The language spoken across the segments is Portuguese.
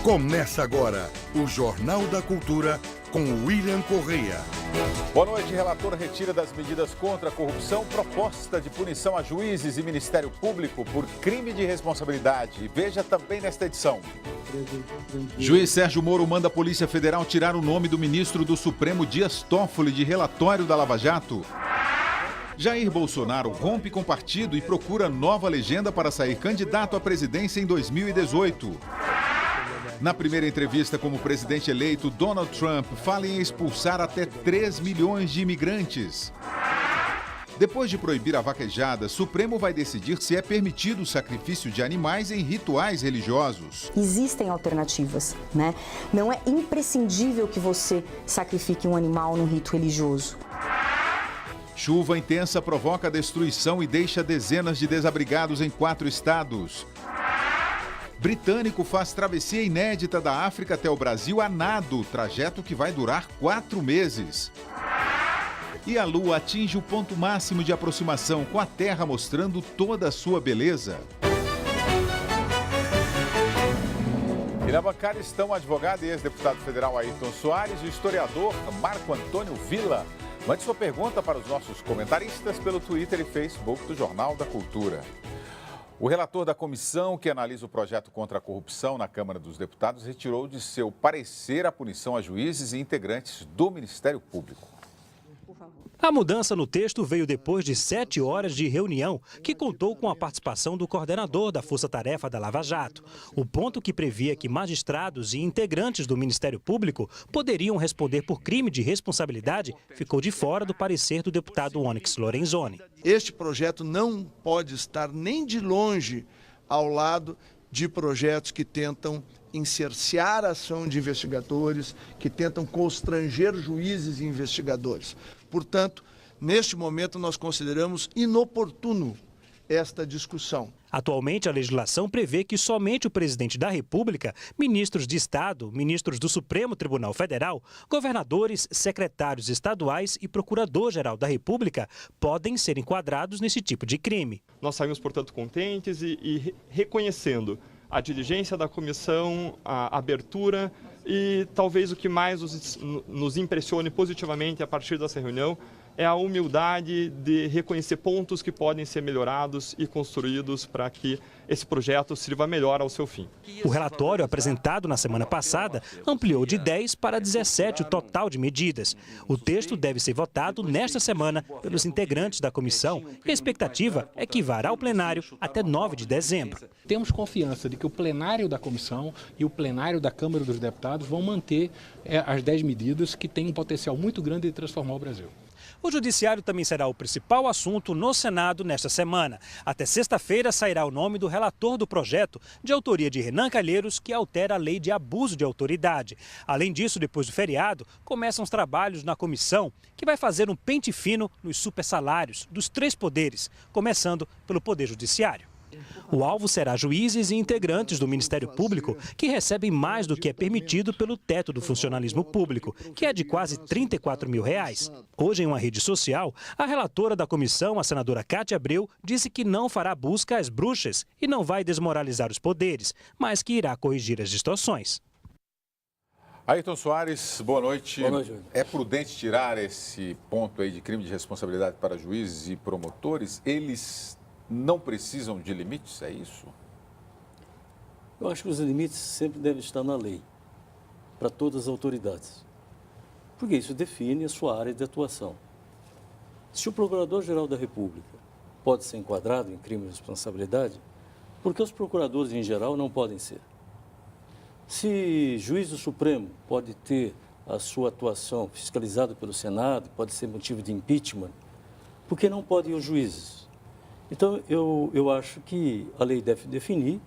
Começa agora o Jornal da Cultura com William Correia. Boa noite. Relator retira das medidas contra a corrupção proposta de punição a juízes e Ministério Público por crime de responsabilidade. Veja também nesta edição. Juiz Sérgio Moro manda a Polícia Federal tirar o nome do ministro do Supremo Dias Toffoli de relatório da Lava Jato. Jair Bolsonaro rompe com partido e procura nova legenda para sair candidato à presidência em 2018. Na primeira entrevista como presidente eleito, Donald Trump fala em expulsar até 3 milhões de imigrantes. Depois de proibir a vaquejada, Supremo vai decidir se é permitido o sacrifício de animais em rituais religiosos. Existem alternativas, né? Não é imprescindível que você sacrifique um animal num rito religioso. Chuva intensa provoca destruição e deixa dezenas de desabrigados em 4 estados. Britânico faz travessia inédita da África até o Brasil a nado, trajeto que vai durar 4 meses. E a Lua atinge o ponto máximo de aproximação com a Terra, mostrando toda a sua beleza. E na bancada estão o advogado e ex-deputado federal Ayrton Soares e o historiador Marco Antônio Villa. Mande sua pergunta para os nossos comentaristas pelo Twitter e Facebook do Jornal da Cultura. O relator da comissão que analisa o projeto contra a corrupção na Câmara dos Deputados retirou de seu parecer a punição a juízes e integrantes do Ministério Público. A mudança no texto veio depois de 7 horas de reunião, que contou com a participação do coordenador da Força Tarefa da Lava Jato. O ponto que previa que magistrados e integrantes do Ministério Público poderiam responder por crime de responsabilidade ficou de fora do parecer do deputado Onyx Lorenzoni. Este projeto não pode estar nem de longe ao lado de projetos que tentam encercear a ação de investigadores, que tentam constranger juízes e investigadores. Portanto, neste momento nós consideramos inoportuno esta discussão. Atualmente, a legislação prevê que somente o presidente da República, ministros de Estado, ministros do Supremo Tribunal Federal, governadores, secretários estaduais e procurador-geral da República podem ser enquadrados nesse tipo de crime. Nós saímos, portanto, contentes e reconhecendo a diligência da comissão, a abertura e talvez o que mais nos impressione positivamente a partir dessa reunião é a humildade de reconhecer pontos que podem ser melhorados e construídos para que esse projeto sirva melhor ao seu fim. O relatório apresentado na semana passada ampliou de 10 para 17 o total de medidas. O texto deve ser votado nesta semana pelos integrantes da comissão e a expectativa é que vá ao plenário até 9 de dezembro. Temos confiança de que o plenário da comissão e o plenário da Câmara dos Deputados vão manter as 10 medidas que têm um potencial muito grande de transformar o Brasil. O judiciário também será o principal assunto no Senado nesta semana. Até sexta-feira sairá o nome do relator do projeto, de autoria de Renan Calheiros, que altera a lei de abuso de autoridade. Além disso, depois do feriado, começam os trabalhos na comissão, que vai fazer um pente fino nos supersalários dos 3 poderes, começando pelo Poder Judiciário. O alvo será juízes e integrantes do Ministério Público, que recebem mais do que é permitido pelo teto do funcionalismo público, que é de quase R$ 34 mil. Hoje, em uma rede social, a relatora da comissão, a senadora Cátia Abreu, disse que não fará busca às bruxas e não vai desmoralizar os poderes, mas que irá corrigir as distorções. Ayrton Soares, boa noite. Boa noite. É prudente tirar esse ponto aí de crime de responsabilidade para juízes e promotores? Eles não precisam de limites, é isso? Eu acho que os limites sempre devem estar na lei, para todas as autoridades, porque isso define a sua área de atuação. Se o Procurador-Geral da República pode ser enquadrado em crime de responsabilidade, por que os procuradores em geral não podem ser? Se juiz do Supremo pode ter a sua atuação fiscalizada pelo Senado, pode ser motivo de impeachment, por que não podem os juízes? Então, eu acho que a lei deve definir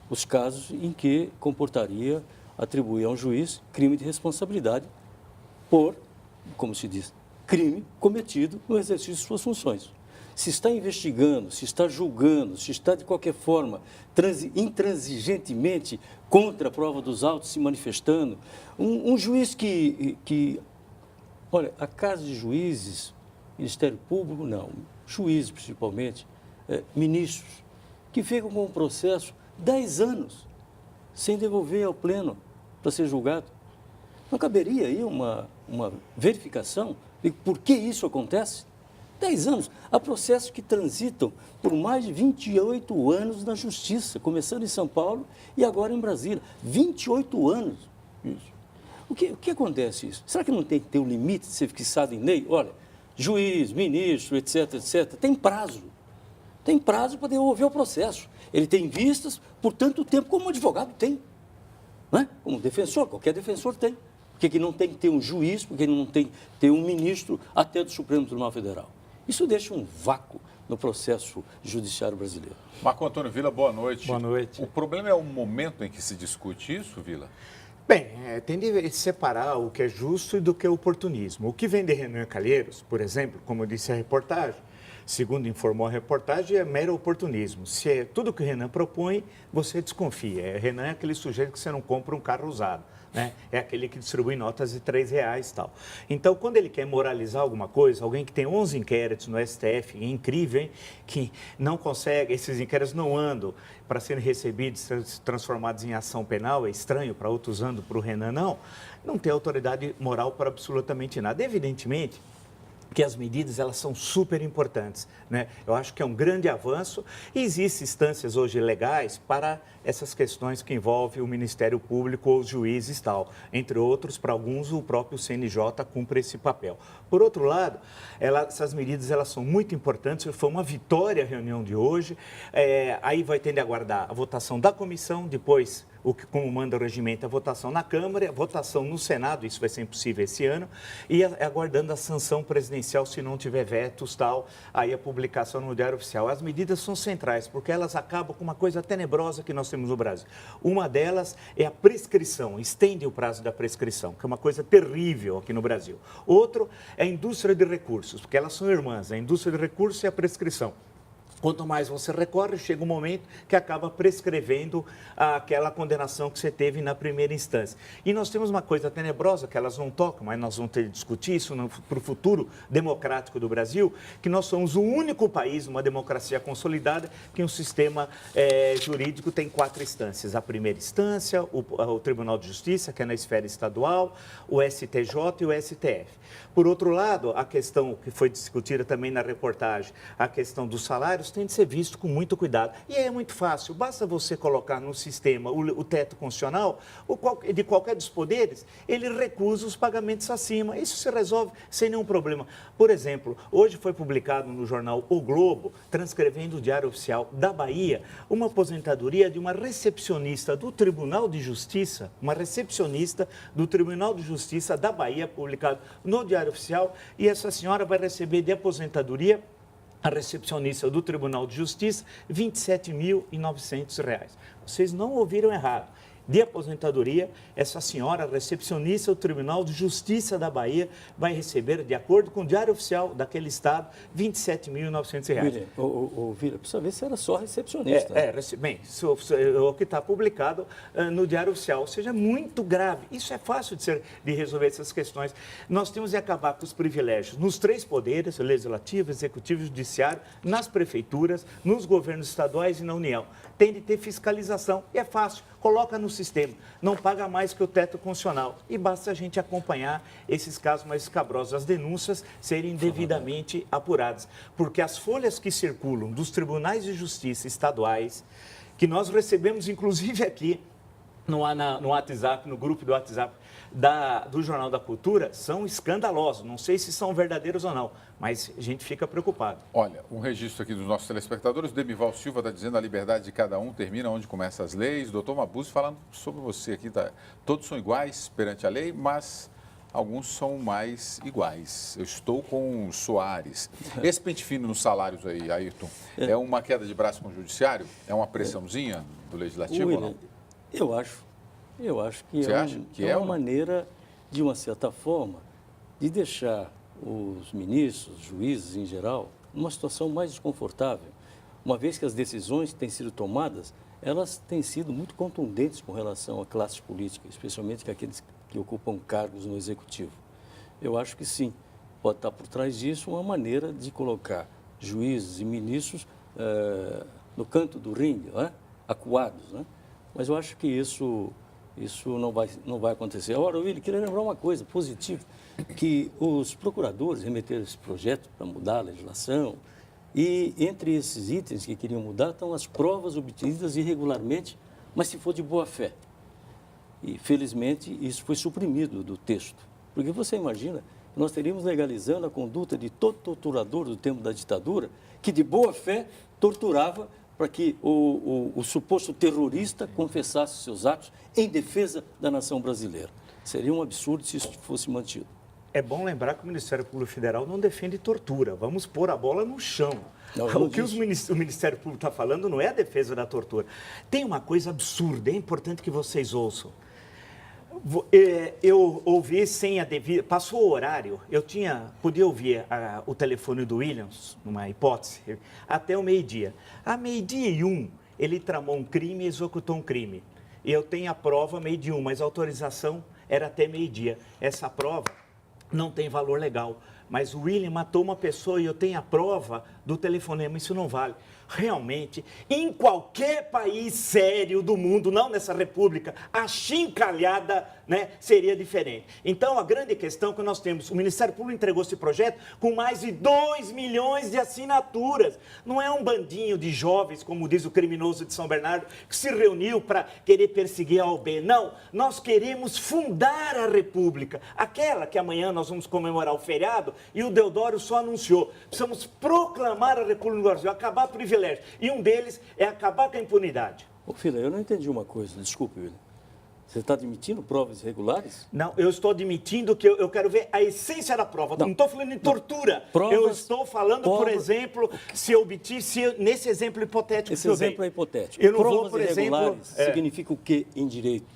os casos em que comportaria atribuir a um juiz crime de responsabilidade por, como se diz, crime cometido no exercício de suas funções. Se está investigando, se está julgando, se está de qualquer forma intransigentemente contra a prova dos autos se manifestando, um juiz que... Olha, a casa de juízes, Ministério Público, não, juízes principalmente, ministros, que ficam com o processo 10 anos sem devolver ao pleno. para ser julgado? Não caberia aí uma verificação de por que isso acontece? 10 anos. Há processos que transitam por mais de 28 anos na Justiça, começando em São Paulo e agora em Brasília. 28 anos. O que acontece isso? Será que não tem que ter um limite de ser fixado em lei? Olha, juiz, ministro, etc, etc, tem prazo. Tem prazo para devolver o processo. Ele tem vistas por tanto tempo como um advogado tem. Não é? Como defensor, qualquer defensor tem. Por que não tem que ter um juiz, porque não tem que ter um ministro até do Supremo Tribunal Federal? Isso deixa um vácuo no processo judiciário brasileiro. Marco Antônio Villa, boa noite. Boa noite. O problema é o momento em que se discute isso, Villa? Bem, tem de separar o que é justo e do que é oportunismo. O que vem de Renan Calheiros, por exemplo, como disse a reportagem, segundo informou a reportagem, é mero oportunismo. Se é tudo que o Renan propõe, você desconfia. Renan é aquele sujeito que você não compra um carro usado. Né? É aquele que distribui notas de R$3 e tal. Então, quando ele quer moralizar alguma coisa, alguém que tem 11 inquéritos no STF, é incrível, hein? Que não consegue, esses inquéritos não andam para serem recebidos, transformados em ação penal, é estranho para outros usando, para o Renan não tem autoridade moral para absolutamente nada. Evidentemente que as medidas elas são super importantes, né? Eu acho que é um grande avanço e existem instâncias hoje legais para essas questões que envolvem o Ministério Público ou os juízes e tal. Entre outros, para alguns, o próprio CNJ cumpre esse papel. Por outro lado, essas medidas elas são muito importantes, foi uma vitória a reunião de hoje, aí vai ter de aguardar a votação da comissão, depois como manda o regimento, a votação na Câmara, a votação no Senado, isso vai ser impossível esse ano, e aguardando a sanção presidencial, se não tiver vetos, tal, aí a publicação no Diário Oficial. As medidas são centrais, porque elas acabam com uma coisa tenebrosa que nós temos no Brasil. Uma delas é a prescrição, estende o prazo da prescrição, que é uma coisa terrível aqui no Brasil. Outro é a indústria de recursos, porque elas são irmãs, a indústria de recursos e a prescrição. Quanto mais você recorre, chega um momento que acaba prescrevendo aquela condenação que você teve na primeira instância. E nós temos uma coisa tenebrosa que elas não tocam, mas nós vamos ter que discutir isso para o futuro democrático do Brasil, que nós somos o único país, uma democracia consolidada, que um sistema jurídico tem 4 instâncias. A primeira instância, o Tribunal de Justiça, que é na esfera estadual, o STJ e o STF. Por outro lado, a questão que foi discutida também na reportagem, a questão dos salários, tem de ser visto com muito cuidado. E é muito fácil, basta você colocar no sistema o teto constitucional, de qualquer dos poderes, ele recusa os pagamentos acima. Isso se resolve sem nenhum problema. Por exemplo, hoje foi publicado no jornal O Globo, transcrevendo o Diário Oficial da Bahia, uma aposentadoria de uma recepcionista do Tribunal de Justiça, uma recepcionista do Tribunal de Justiça da Bahia, publicado no Diário Oficial, e essa senhora vai receber de aposentadoria, a recepcionista do Tribunal de Justiça, R$ 27.900. Vocês não ouviram errado. De aposentadoria, essa senhora, recepcionista do Tribunal de Justiça da Bahia, vai receber, de acordo com o Diário Oficial daquele estado, R$ 27.900. Vila, precisa ver se era só recepcionista. Bem, o que está publicado no Diário Oficial, ou seja, é muito grave. Isso é fácil de resolver essas questões. Nós temos de acabar com os privilégios nos 3 poderes, legislativo, executivo e judiciário, nas prefeituras, nos governos estaduais e na União. Tem de ter fiscalização, e é fácil. Coloca no sistema, não paga mais que o teto constitucional. E basta a gente acompanhar esses casos mais escabrosos, as denúncias serem devidamente apuradas. Porque as folhas que circulam dos tribunais de justiça estaduais, que nós recebemos inclusive aqui no WhatsApp, no grupo do WhatsApp do Jornal da Cultura, são escandalosos. Não sei se são verdadeiros ou não, mas a gente fica preocupado. Olha, um registro aqui dos nossos telespectadores, o Demival Silva está dizendo: a liberdade de cada um termina onde começam as leis. Doutor Mabuse falando sobre você aqui, tá? Todos são iguais perante a lei, mas alguns são mais iguais. Eu estou com o Soares. Esse pente fino nos salários aí, Ayrton, é uma queda de braço com o judiciário? É uma pressãozinha do legislativo ou não? Eu acho que Você acha que é uma maneira, de uma certa forma, de deixar os ministros, os juízes em geral, numa situação mais desconfortável, uma vez que as decisões que têm sido tomadas, elas têm sido muito contundentes com relação à classe política, especialmente aqueles que ocupam cargos no executivo. Eu acho que sim, pode estar por trás disso uma maneira de colocar juízes e ministros no canto do ringue, acuados, né? Mas eu acho que isso Isso não vai acontecer. Agora, Willi, queria lembrar uma coisa positiva, que os procuradores remeteram esse projeto para mudar a legislação e entre esses itens que queriam mudar estão as provas obtidas irregularmente, mas se for de boa fé. E, felizmente, isso foi suprimido do texto. Porque você imagina, nós teríamos legalizando a conduta de todo torturador do tempo da ditadura, que de boa fé torturava para que o suposto terrorista confessasse seus atos em defesa da nação brasileira. Seria um absurdo se isso fosse mantido. É bom lembrar que o Ministério Público Federal não defende tortura. Vamos pôr a bola no chão. O que o Ministério Público está falando não é a defesa da tortura. Tem uma coisa absurda, é importante que vocês ouçam. Eu ouvi sem a devida... Passou o horário, podia ouvir o telefone do Williams, numa hipótese, até o meio-dia. A meio-dia e 1, ele tramou um crime e executou um crime. Eu tenho a prova meio-dia 1, mas a autorização era até meio-dia. Essa prova não tem valor legal. Mas o William matou uma pessoa e eu tenho a prova do telefonema, isso não vale. Realmente, em qualquer país sério do mundo, não nessa república, a chincalhada, né, seria diferente. Então, a grande questão que nós temos, o Ministério Público entregou esse projeto com mais de 2 milhões de assinaturas. Não é um bandinho de jovens, como diz o criminoso de São Bernardo, que se reuniu para querer perseguir a OAB. Não, nós queremos fundar a república. Aquela que amanhã nós vamos comemorar o feriado e o Deodoro só anunciou. Precisamos proclamar a república do Brasil, acabar privilégio. E um deles é acabar com a impunidade. Ô, filha, eu não entendi uma coisa, desculpe, William. Você está admitindo provas irregulares? Não, eu estou admitindo que eu quero ver a essência da prova. Não estou falando em tortura. Eu estou falando, por exemplo, nesse exemplo hipotético que eu dei. Esse exemplo é hipotético. Eu não provas vou, por exemplo... significa o que em direito?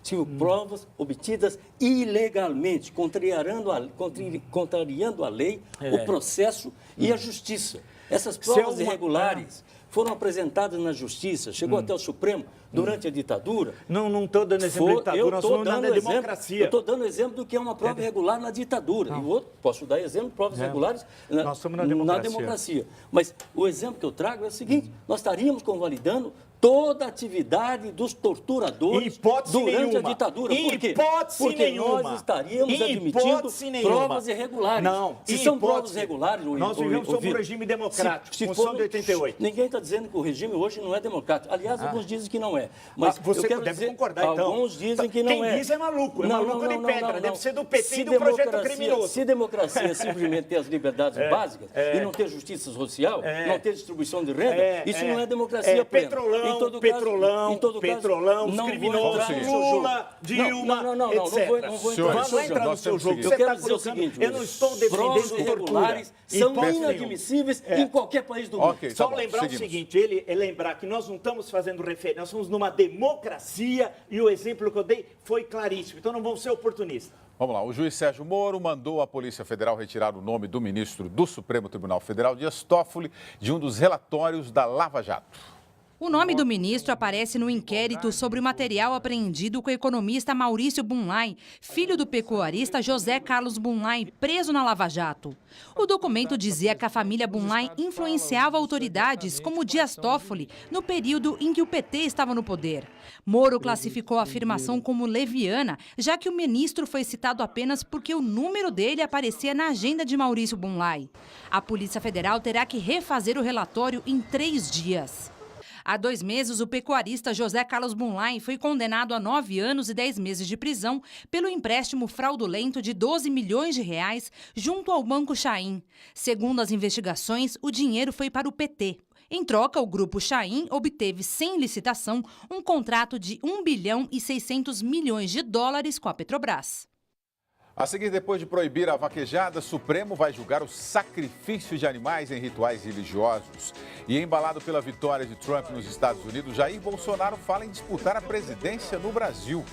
Significa provas obtidas ilegalmente, contrariando a lei, o processo e a justiça. Essas provas irregulares foram apresentadas na Justiça, chegou até o Supremo durante a ditadura. Não estou dando exemplo de ditadura, nós estamos na democracia. Eu estou dando exemplo do que é uma prova irregular na ditadura. E o outro, posso dar exemplo de provas regulares nós estamos na democracia. Mas o exemplo que eu trago é o seguinte, nós estaríamos convalidando toda a atividade dos torturadores durante a ditadura. Por quê? Porque nós estaríamos admitindo provas irregulares. Não, se são provas regulares... Nós vivemos sob um regime democrático, Constituição de 88. Ninguém está dizendo que o regime hoje não é democrático. Aliás, alguns dizem que não é. Mas você deve concordar, então. Alguns dizem que não é. Quem diz é maluco de pedra. Deve ser do PT e do projeto criminoso. Se democracia simplesmente ter as liberdades básicas e não ter justiça social, não ter distribuição de renda, isso não é democracia plena. Petrolão, os criminosos, Lula, Dilma, etc. Não vou entrar no seu jogo. Eu quero dizer o seguinte, eu não estou defendendo tortura. São inadmissíveis em qualquer país do mundo. Só lembrar o seguinte, ele lembrar que nós não estamos fazendo referência, nós estamos numa democracia e o exemplo que eu dei foi claríssimo. Então não vamos ser oportunistas. Vamos lá, o juiz Sérgio Moro mandou a Polícia Federal retirar o nome do ministro do Supremo Tribunal Federal, Dias Toffoli, de um dos relatórios da Lava Jato. O nome do ministro aparece no inquérito sobre o material apreendido com o economista Maurício Bunlai, filho do pecuarista José Carlos Bunlai, preso na Lava Jato. O documento dizia que a família Bunlai influenciava autoridades como Dias Toffoli no período em que o PT estava no poder. Moro classificou a afirmação como leviana, já que o ministro foi citado apenas porque o número dele aparecia na agenda de Maurício Bunlai. A Polícia Federal terá que refazer o relatório em 3 dias. Há 2 meses, o pecuarista José Carlos Bunlai foi condenado a 9 anos e 10 meses de prisão pelo empréstimo fraudulento de 12 milhões de reais junto ao Banco Chaim. Segundo as investigações, o dinheiro foi para o PT. Em troca, o Grupo Chaim obteve, sem licitação, um contrato de 1 bilhão e 600 milhões de dólares com a Petrobras. A seguir, depois de proibir a vaquejada, Supremo vai julgar o sacrifício de animais em rituais religiosos. E embalado pela vitória de Trump nos Estados Unidos, Jair Bolsonaro fala em disputar a presidência no Brasil.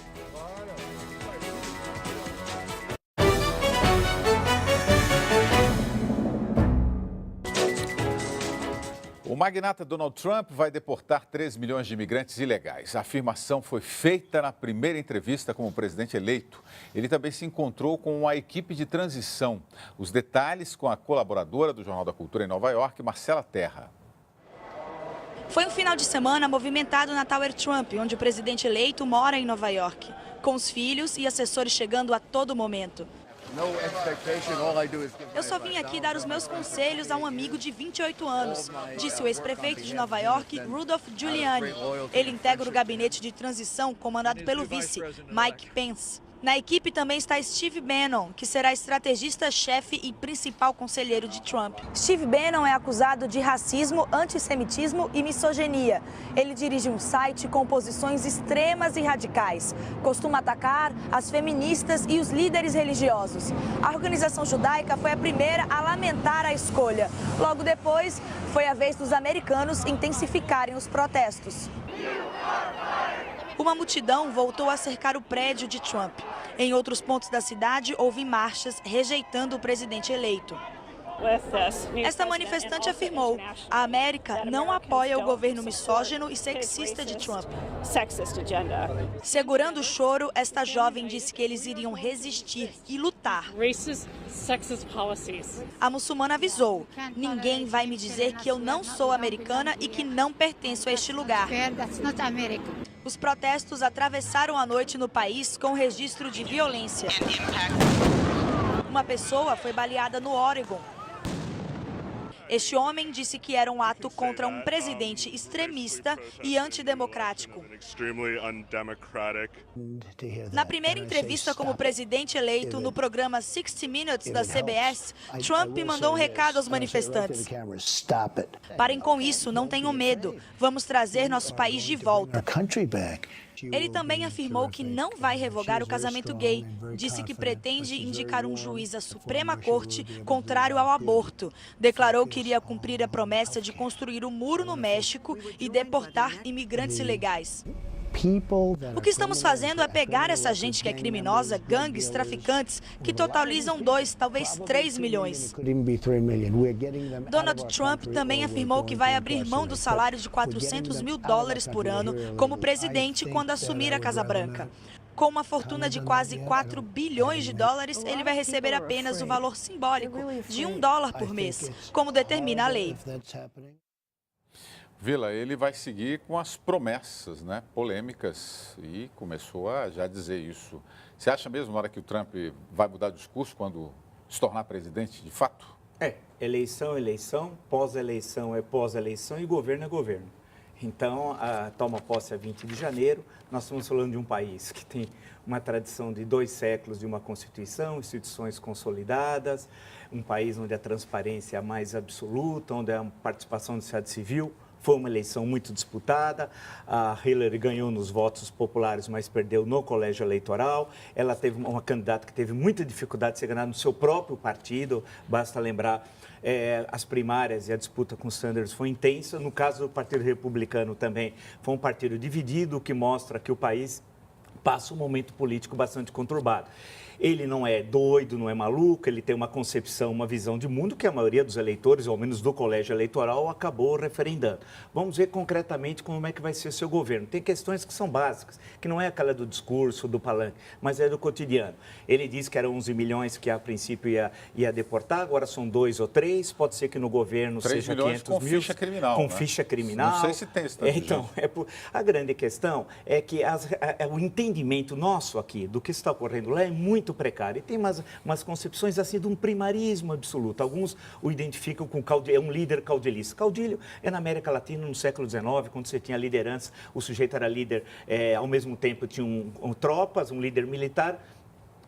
O magnata Donald Trump vai deportar 3 milhões de imigrantes ilegais. A afirmação foi feita na primeira entrevista como presidente eleito. Ele também se encontrou com a equipe de transição. Os detalhes com a colaboradora do Jornal da Cultura em Nova York, Marcela Terra. Foi um final de semana movimentado na Tower Trump, onde o presidente eleito mora em Nova York, com os filhos e assessores chegando a todo momento. Eu só vim aqui dar os meus conselhos a um amigo de 28 anos, disse o ex-prefeito de Nova York, Rudolph Giuliani. Ele integra o gabinete de transição comandado pelo vice, Mike Pence. Na equipe também está Steve Bannon, que será estrategista-chefe e principal conselheiro de Trump. Steve Bannon é acusado de racismo, antissemitismo e misoginia. Ele dirige um site com posições extremas e radicais. Costuma atacar as feministas e os líderes religiosos. A organização judaica foi a primeira a lamentar a escolha. Logo depois, foi a vez dos americanos intensificarem os protestos. Uma multidão voltou a cercar o prédio de Trump. Em outros pontos da cidade, houve marchas rejeitando o presidente eleito. Esta manifestante afirmou: a América não apoia o governo misógino e sexista de Trump. Segurando o choro, esta jovem disse que eles iriam resistir e lutar. A muçulmana avisou: ninguém vai me dizer que eu não sou americana e que não pertenço a este lugar. Os protestos atravessaram a noite no país com registro de violência. Uma pessoa foi baleada no Oregon. Este homem disse que era um ato contra um presidente extremista e antidemocrático. Na primeira entrevista como presidente eleito no programa 60 Minutes da CBS, Trump mandou um recado aos manifestantes: parem com isso, não tenham medo. Vamos trazer nosso país de volta. Ele também afirmou que não vai revogar o casamento gay. Disse que pretende indicar um juiz à Suprema Corte contrário ao aborto. Declarou que iria cumprir a promessa de construir um muro no México e deportar imigrantes ilegais. O que estamos fazendo é pegar essa gente que é criminosa, gangues, traficantes, que totalizam 2, talvez 3 milhões. Donald Trump também afirmou que vai abrir mão do salário de $400 mil por ano como presidente quando assumir a Casa Branca. Com uma fortuna de quase $4 bilhões, ele vai receber apenas o valor simbólico de $1 por mês, como determina a lei. Vila, ele vai seguir com as promessas, né, polêmicas, e começou a já dizer isso. Você acha mesmo, na hora que o Trump vai mudar de discurso quando se tornar presidente, de fato? Eleição é eleição, pós-eleição é pós-eleição e governo é governo. Então, toma posse a 20 de janeiro, nós estamos falando de um país que tem uma tradição de 2 séculos de uma Constituição, instituições consolidadas, um país onde a transparência é a mais absoluta, onde a participação do sociedade civil. Foi uma eleição muito disputada, a Hillary ganhou nos votos populares, mas perdeu no colégio eleitoral. Ela teve uma candidata que teve muita dificuldade de ser ganhada no seu próprio partido, basta lembrar, as primárias e a disputa com Sanders foi intensa. No caso do Partido Republicano também, foi um partido dividido, o que mostra que o país passa um momento político bastante conturbado. Ele não é doido, não é maluco, ele tem uma concepção, uma visão de mundo que a maioria dos eleitores, ou ao menos do colégio eleitoral, acabou referendando. Vamos ver concretamente como é que vai ser o seu governo. Tem questões que são básicas, que não é aquela do discurso, do palanque, mas é do cotidiano. Ele disse que eram 11 milhões que a princípio ia deportar, agora são 2 ou 3, pode ser que no governo seja 500 mil. Com ficha criminal. Com ficha criminal. Não sei se tem esse tanto. Então, a grande questão é que o entendimento nosso aqui do que está ocorrendo lá é muito precário. E tem umas concepções assim de um primarismo absoluto. Alguns o identificam com é um líder caudilhista. Caudilho é na América Latina no século XIX, quando você tinha liderança, o sujeito era líder, ao mesmo tempo tinha tropas, um líder militar,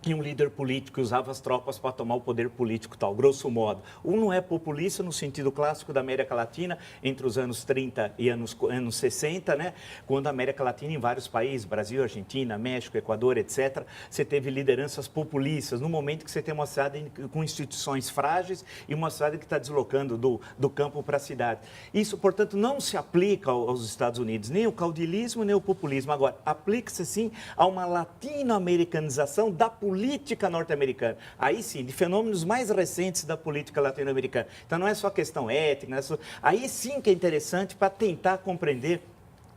e um líder político que usava as tropas para tomar o poder político tal, grosso modo. Não é populista no sentido clássico da América Latina, entre os anos 30 e anos 60, né? Quando a América Latina, em vários países, Brasil, Argentina, México, Equador, etc., você teve lideranças populistas, no momento que você tem uma cidade com instituições frágeis e uma cidade que está deslocando do campo para a cidade. Isso, portanto, não se aplica aos Estados Unidos, nem o caudilismo, nem o populismo. Agora, aplica-se, sim, a uma latino-americanização da política norte-americana. Aí sim, de fenômenos mais recentes da política latino-americana. Então não é só questão étnica, aí sim que é interessante para tentar compreender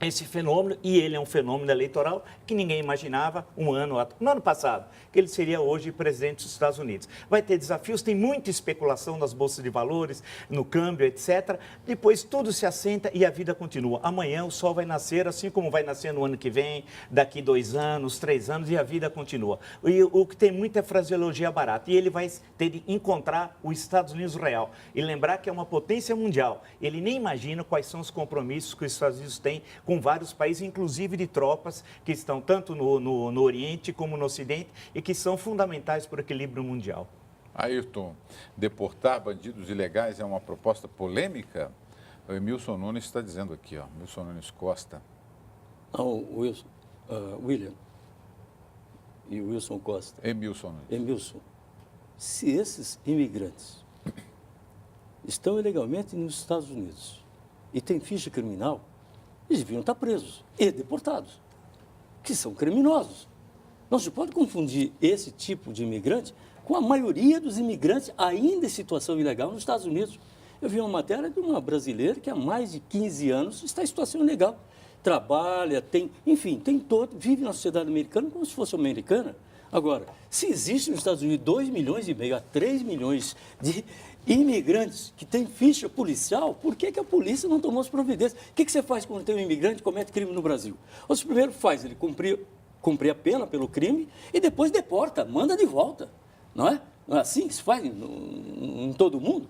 esse fenômeno, e ele é um fenômeno eleitoral que ninguém imaginava no ano passado, que ele seria hoje presidente dos Estados Unidos. Vai ter desafios, tem muita especulação nas bolsas de valores, no câmbio, etc. Depois tudo se assenta e a vida continua. Amanhã o sol vai nascer, assim como vai nascer no ano que vem, daqui 2 anos, 3 anos, e a vida continua. E o que tem muito é fraseologia barata, e ele vai ter de encontrar os Estados Unidos real e lembrar que é uma potência mundial. Ele nem imagina quais são os compromissos que os Estados Unidos têm com vários países, inclusive de tropas que estão tanto no Oriente como no Ocidente e que são fundamentais para o equilíbrio mundial. Ayrton, deportar bandidos ilegais é uma proposta polêmica? O Emilson Nunes está dizendo aqui, ó, Emilson Nunes Costa. Não, William e Wilson Costa. Emilson Nunes. Emilson, se esses imigrantes estão ilegalmente nos Estados Unidos e têm ficha criminal, eles deviam estar presos e deportados, que são criminosos. Não se pode confundir esse tipo de imigrante com a maioria dos imigrantes ainda em situação ilegal nos Estados Unidos. Eu vi uma matéria de uma brasileira que há mais de 15 anos está em situação ilegal. Trabalha, vive na sociedade americana como se fosse americana. Agora, se existe nos Estados Unidos 2,5 milhões a 3 milhões de imigrantes que têm ficha policial, por que a polícia não tomou as providências? O que você faz quando tem um imigrante que comete crime no Brasil? Você primeiro faz ele cumprir a pena pelo crime e depois deporta, manda de volta. Não é? Não é assim que se faz em todo o mundo?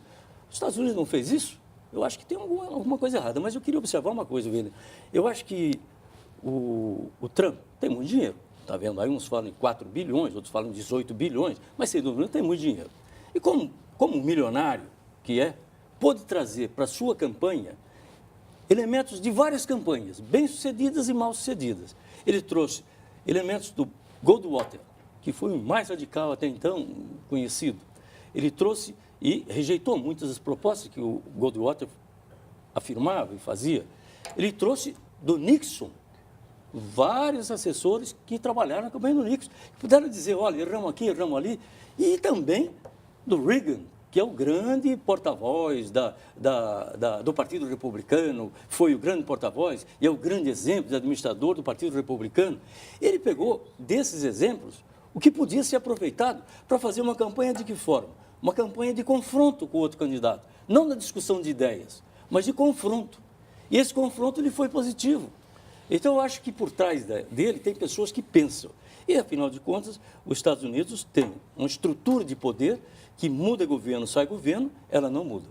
Os Estados Unidos não fez isso? Eu acho que tem alguma coisa errada, mas eu queria observar uma coisa, William. Eu acho que o Trump tem muito dinheiro. Está vendo? Aí uns falam em 4 bilhões, outros falam em 18 bilhões, mas sem dúvida tem muito dinheiro. E como milionário que é, pôde trazer para a sua campanha elementos de várias campanhas, bem-sucedidas e mal-sucedidas. Ele trouxe elementos do Goldwater, que foi o mais radical até então conhecido. Ele trouxe e rejeitou muitas das propostas que o Goldwater afirmava e fazia. Ele trouxe do Nixon vários assessores que trabalharam na campanha do Nixon, que puderam dizer, olha, erramos aqui, erramos ali, e também do Reagan, que é o grande porta-voz do Partido Republicano, foi o grande porta-voz e é o grande exemplo de administrador do Partido Republicano. Ele pegou desses exemplos o que podia ser aproveitado para fazer uma campanha de que forma? Uma campanha de confronto com o outro candidato, não na discussão de ideias, mas de confronto. E esse confronto ele foi positivo. Então, eu acho que por trás dele tem pessoas que pensam. E, afinal de contas, os Estados Unidos têm uma estrutura de poder que muda governo, sai governo, ela não muda.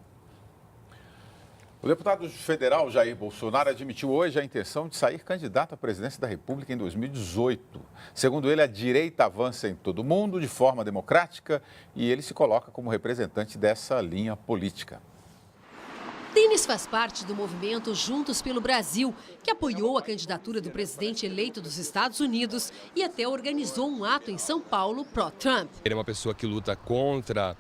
O deputado federal Jair Bolsonaro admitiu hoje a intenção de sair candidato à presidência da República em 2018. Segundo ele, a direita avança em todo o mundo de forma democrática e ele se coloca como representante dessa linha política. Denis faz parte do movimento Juntos pelo Brasil, que apoiou a candidatura do presidente eleito dos Estados Unidos e até organizou um ato em São Paulo pró-Trump. Ele é uma pessoa que luta contra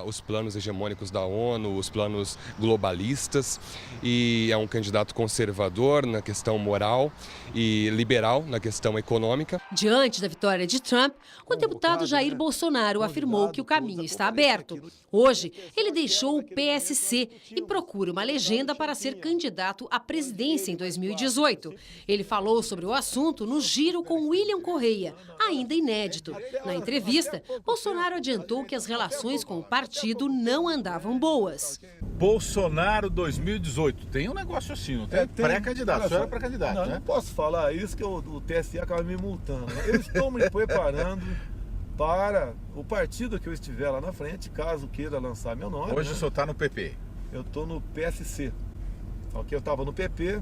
os planos hegemônicos da ONU, os planos globalistas, e é um candidato conservador na questão moral e liberal na questão econômica. Diante da vitória de Trump, o deputado Jair Bolsonaro afirmou que o caminho está aberto. Hoje, ele deixou o PSC e procura uma legenda para ser candidato à presidência em 2018. Ele falou sobre o assunto no Giro com William Correia, ainda inédito. Na entrevista, Bolsonaro adiantou que as relações com o partido não andavam boas. Bolsonaro 2018, tem um negócio assim, não tem? Pré-candidato, só era pré-candidato, né? Não posso falar isso que o TSE acaba me multando. Eu estou me preparando para o partido que eu estiver lá na frente, caso queira lançar meu nome. Hoje o senhor está no PP? Eu estou no PSC. Ok, eu estava no PP,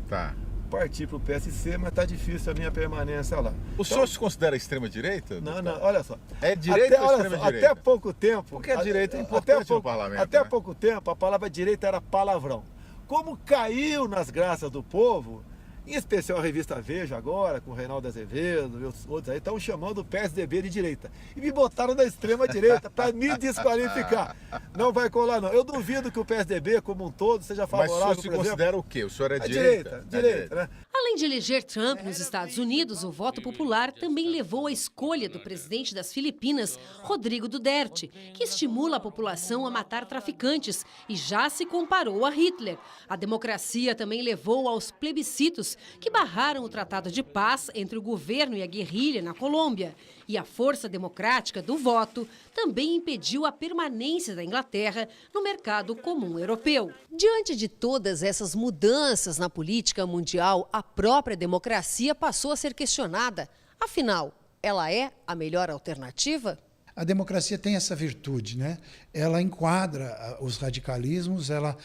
parti para o PSC, mas está difícil a minha permanência lá. O senhor se considera extrema-direita? Não, olha só. É direita ou extrema-direita? Até pouco tempo... Porque a direita é importante no parlamento. Até pouco tempo, a palavra direita era palavrão. Como caiu nas graças do povo, em especial a revista Veja agora, com o Reinaldo Azevedo e outros aí, estão chamando o PSDB de direita. E me botaram na extrema-direita para me desqualificar. Não vai colar, não. Eu duvido que o PSDB, como um todo, seja favorável, mas o senhor se considera o quê? O senhor é direita, né? Além Além de eleger Trump nos Estados Unidos, o voto popular também levou à escolha do presidente das Filipinas, Rodrigo Duterte, que estimula a população a matar traficantes e já se comparou a Hitler. A democracia também levou aos plebiscitos que barraram o Tratado de Paz entre o governo e a guerrilha na Colômbia. E a força democrática do voto também impediu a permanência da Inglaterra no mercado comum europeu. Diante de todas essas mudanças na política mundial, a própria democracia passou a ser questionada. Afinal, ela é a melhor alternativa? A democracia tem essa virtude, né? Ela enquadra os radicalismos, ela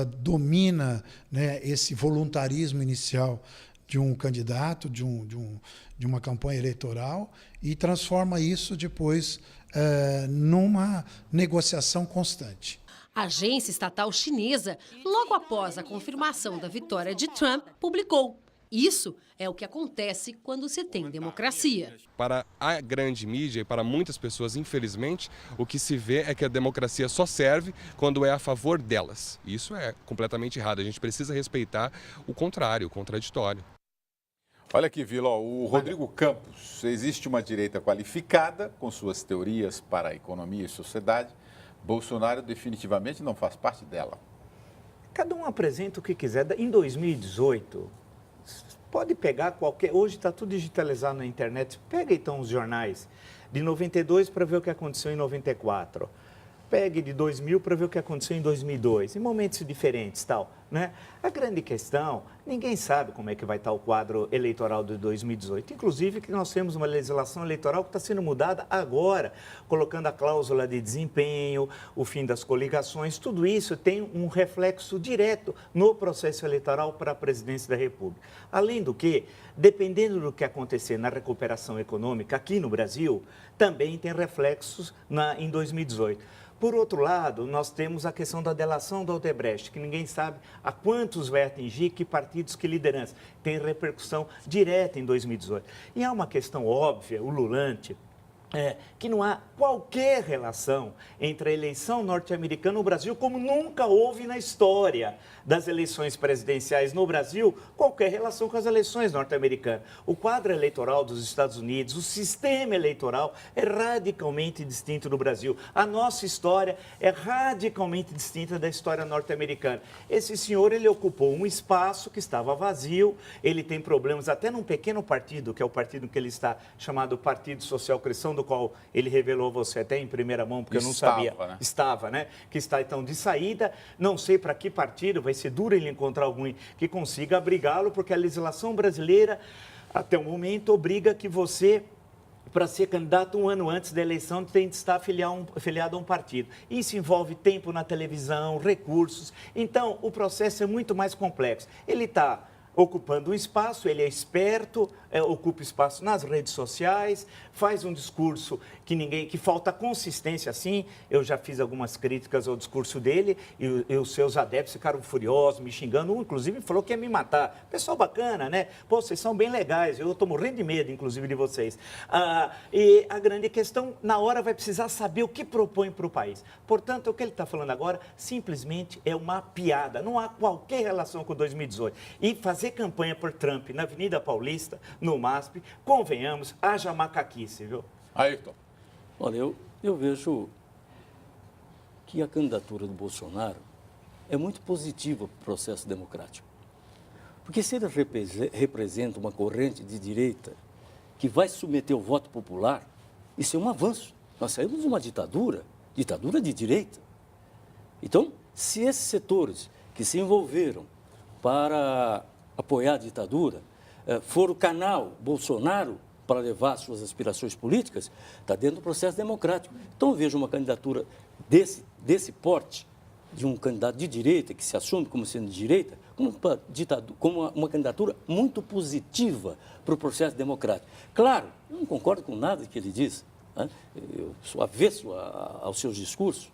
domina, né, esse voluntarismo inicial de um candidato, de uma campanha eleitoral, e transforma isso depois numa negociação constante. A agência estatal chinesa, logo após a confirmação da vitória de Trump, publicou: isso é o que acontece quando se tem democracia. Para a grande mídia e para muitas pessoas, infelizmente, o que se vê é que a democracia só serve quando é a favor delas. Isso é completamente errado. A gente precisa respeitar o contrário, o contraditório. Olha aqui, Vila, o Rodrigo Campos. Existe uma direita qualificada com suas teorias para a economia e sociedade. Bolsonaro definitivamente não faz parte dela. Cada um apresenta o que quiser. Em 2018, pode pegar qualquer... Hoje está tudo digitalizado na internet. Pega então os jornais de 92 para ver o que aconteceu em 94. Pegue de 2000 para ver o que aconteceu em 2002, em momentos diferentes, tal, né? A grande questão, ninguém sabe como é que vai estar o quadro eleitoral de 2018. Inclusive que nós temos uma legislação eleitoral que está sendo mudada agora, colocando a cláusula de desempenho, o fim das coligações. Tudo isso tem um reflexo direto no processo eleitoral para a presidência da República. Além do que, dependendo do que acontecer na recuperação econômica aqui no Brasil, também tem reflexos em 2018. Por outro lado, nós temos a questão da delação da Odebrecht, que ninguém sabe a quantos vai atingir, que partidos, que liderança. Tem repercussão direta em 2018. E há uma questão óbvia, ululante, que não há qualquer relação entre a eleição norte-americana no Brasil, como nunca houve na história das eleições presidenciais no Brasil, qualquer relação com as eleições norte-americanas. O quadro eleitoral dos Estados Unidos, o sistema eleitoral é radicalmente distinto do Brasil. A nossa história é radicalmente distinta da história norte-americana. Esse senhor, ele ocupou um espaço que estava vazio, ele tem problemas até num pequeno partido, que é o partido que ele está, chamado Partido Social Cristão, do qual ele revelou a você até em primeira mão, porque eu não sabia. Né? Estava, né? Que está, então, de saída. Não sei para que partido, vai ser duro ele encontrar alguém que consiga abrigá-lo, porque a legislação brasileira, até o momento, obriga que você, para ser candidato um ano antes da eleição, tem de estar afiliado a um partido. Isso envolve tempo na televisão, recursos. Então, o processo é muito mais complexo. Ele está ocupando um espaço, ele é esperto, ocupa espaço nas redes sociais, faz um discurso que falta consistência, assim. Eu já fiz algumas críticas ao discurso dele e os seus adeptos ficaram furiosos, me xingando. Um, inclusive, falou que ia me matar. Pessoal bacana, né? Pô, vocês são bem legais, eu estou morrendo de medo, inclusive, de vocês. E a grande questão, na hora, vai precisar saber o que propõe para o país. Portanto, o que ele está falando agora, simplesmente é uma piada. Não há qualquer relação com 2018. E fazer campanha por Trump na Avenida Paulista, no MASP, convenhamos, haja macaquice, viu? Ayrton. Olha, eu vejo que a candidatura do Bolsonaro é muito positiva para o processo democrático. Porque se ele representa uma corrente de direita que vai submeter o voto popular, isso é um avanço. Nós saímos de uma ditadura de direita. Então, se esses setores que se envolveram para apoiar a ditadura, for o canal Bolsonaro para levar suas aspirações políticas, está dentro do processo democrático. Então, eu vejo uma candidatura desse porte, de um candidato de direita, que se assume como sendo de direita, como uma candidatura muito positiva para o processo democrático. Claro, eu não concordo com nada que ele diz, né? Eu sou avesso aos seus discursos.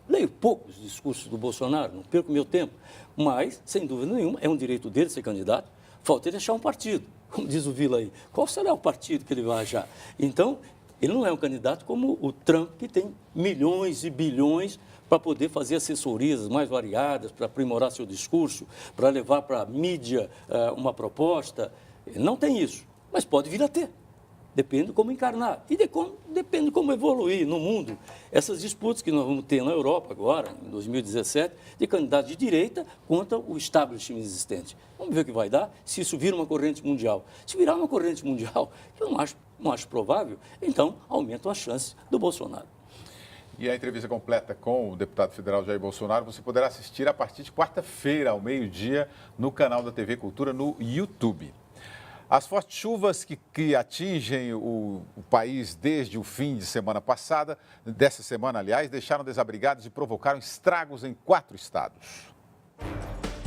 Leio poucos discursos do Bolsonaro, não perco meu tempo, mas, sem dúvida nenhuma, é um direito dele ser candidato. Falta ele achar um partido, como diz o Vila aí. Qual será o partido que ele vai achar? Então, ele não é um candidato como o Trump, que tem milhões e bilhões para poder fazer assessorias mais variadas, para aprimorar seu discurso, para levar para a mídia uma proposta. Não tem isso, mas pode vir a ter. Depende de como encarnar e depende de como evoluir no mundo. Essas disputas que nós vamos ter na Europa agora, em 2017, de candidatos de direita contra o establishment existente. Vamos ver o que vai dar, se isso vira uma corrente mundial. Se virar uma corrente mundial, que eu não acho provável, então aumentam as chances do Bolsonaro. E a entrevista completa com o deputado federal Jair Bolsonaro você poderá assistir a partir de quarta-feira, ao meio-dia, no canal da TV Cultura no YouTube. As fortes chuvas que atingem o país desde o fim de semana passada, dessa semana, aliás, deixaram desabrigados e provocaram estragos em 4 estados.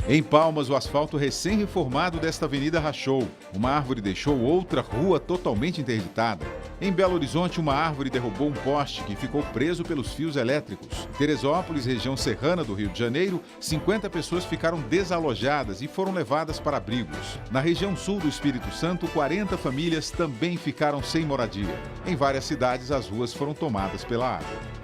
Em Palmas, o asfalto recém-reformado desta avenida rachou. Uma árvore deixou outra rua totalmente interditada. Em Belo Horizonte, uma árvore derrubou um poste que ficou preso pelos fios elétricos. Teresópolis, região serrana do Rio de Janeiro, 50 pessoas ficaram desalojadas e foram levadas para abrigos. Na região sul do Espírito Santo, 40 famílias também ficaram sem moradia. Em várias cidades, as ruas foram tomadas pela água.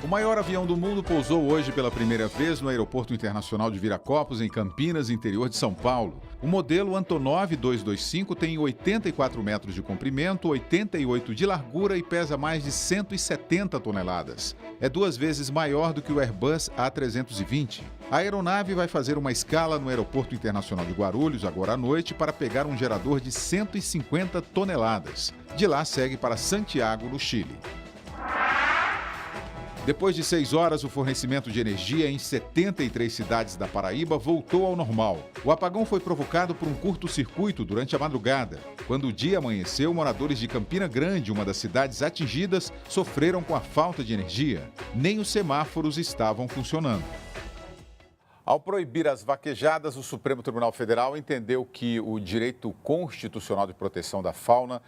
O maior avião do mundo pousou hoje pela primeira vez no Aeroporto Internacional de Viracopos, em Campinas, interior de São Paulo. O modelo Antonov 225 tem 84 metros de comprimento, 88 de largura e pesa mais de 170 toneladas. É 2 vezes maior do que o Airbus A320. A aeronave vai fazer uma escala no Aeroporto Internacional de Guarulhos agora à noite para pegar um gerador de 150 toneladas. De lá segue para Santiago, no Chile. Depois de 6 horas, o fornecimento de energia em 73 cidades da Paraíba voltou ao normal. O apagão foi provocado por um curto-circuito durante a madrugada. Quando o dia amanheceu, moradores de Campina Grande, uma das cidades atingidas, sofreram com a falta de energia. Nem os semáforos estavam funcionando. Ao proibir as vaquejadas, o Supremo Tribunal Federal entendeu que o direito constitucional de proteção da fauna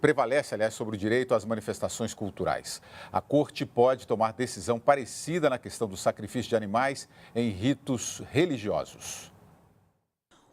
prevalece, aliás, sobre o direito às manifestações culturais. A Corte pode tomar decisão parecida na questão do sacrifício de animais em ritos religiosos.